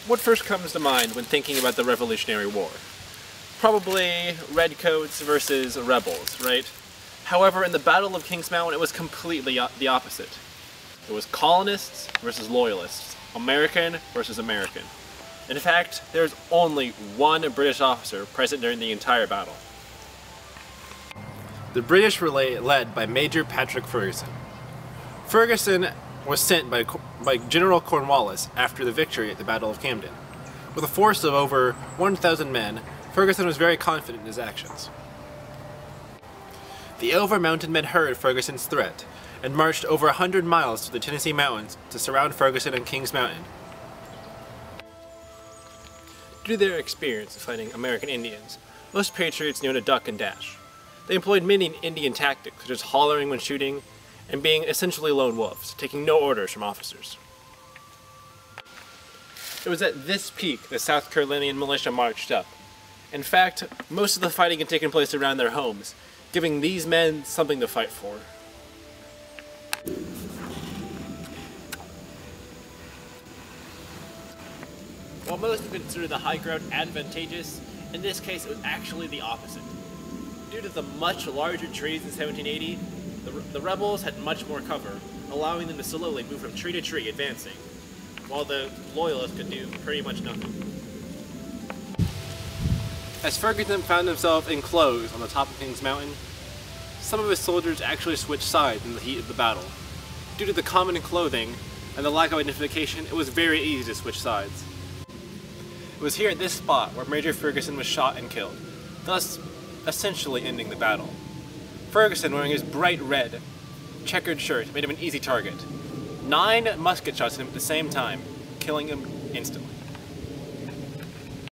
What first comes to mind when thinking about the Revolutionary War? Probably redcoats versus rebels, right? However, in the Battle of Kings Mountain, it was completely the opposite. It was colonists versus loyalists, American versus American. In fact, there's only one British officer present during the entire battle. The British were led by Major Patrick Ferguson. Ferguson was sent by General Cornwallis after the victory at the Battle of Camden. With a force of over 1,000 men, Ferguson was very confident in his actions. The over-mounted men heard Ferguson's threat and marched over 100 miles to the Tennessee Mountains to surround Ferguson on Kings Mountain. Due to their experience of fighting American Indians, most patriots knew how to duck and dash. They employed many Indian tactics, such as hollering when shooting, and being essentially lone wolves, taking no orders from officers. It was at this peak the South Carolinian militia marched up. In fact, most of the fighting had taken place around their homes, giving these men something to fight for. While most would consider the high ground advantageous, in this case it was actually the opposite. Due to the much larger trees in 1780, the rebels had much more cover, allowing them to slowly move from tree to tree, advancing, while the loyalists could do pretty much nothing. As Ferguson found himself enclosed on the top of Kings Mountain, some of his soldiers actually switched sides in the heat of the battle. Due to the common clothing and the lack of identification, it was very easy to switch sides. It was here at this spot where Major Ferguson was shot and killed, thus essentially ending the battle. Ferguson, wearing his bright red checkered shirt, made him an easy target. 9 musket shots at him at the same time, killing him instantly.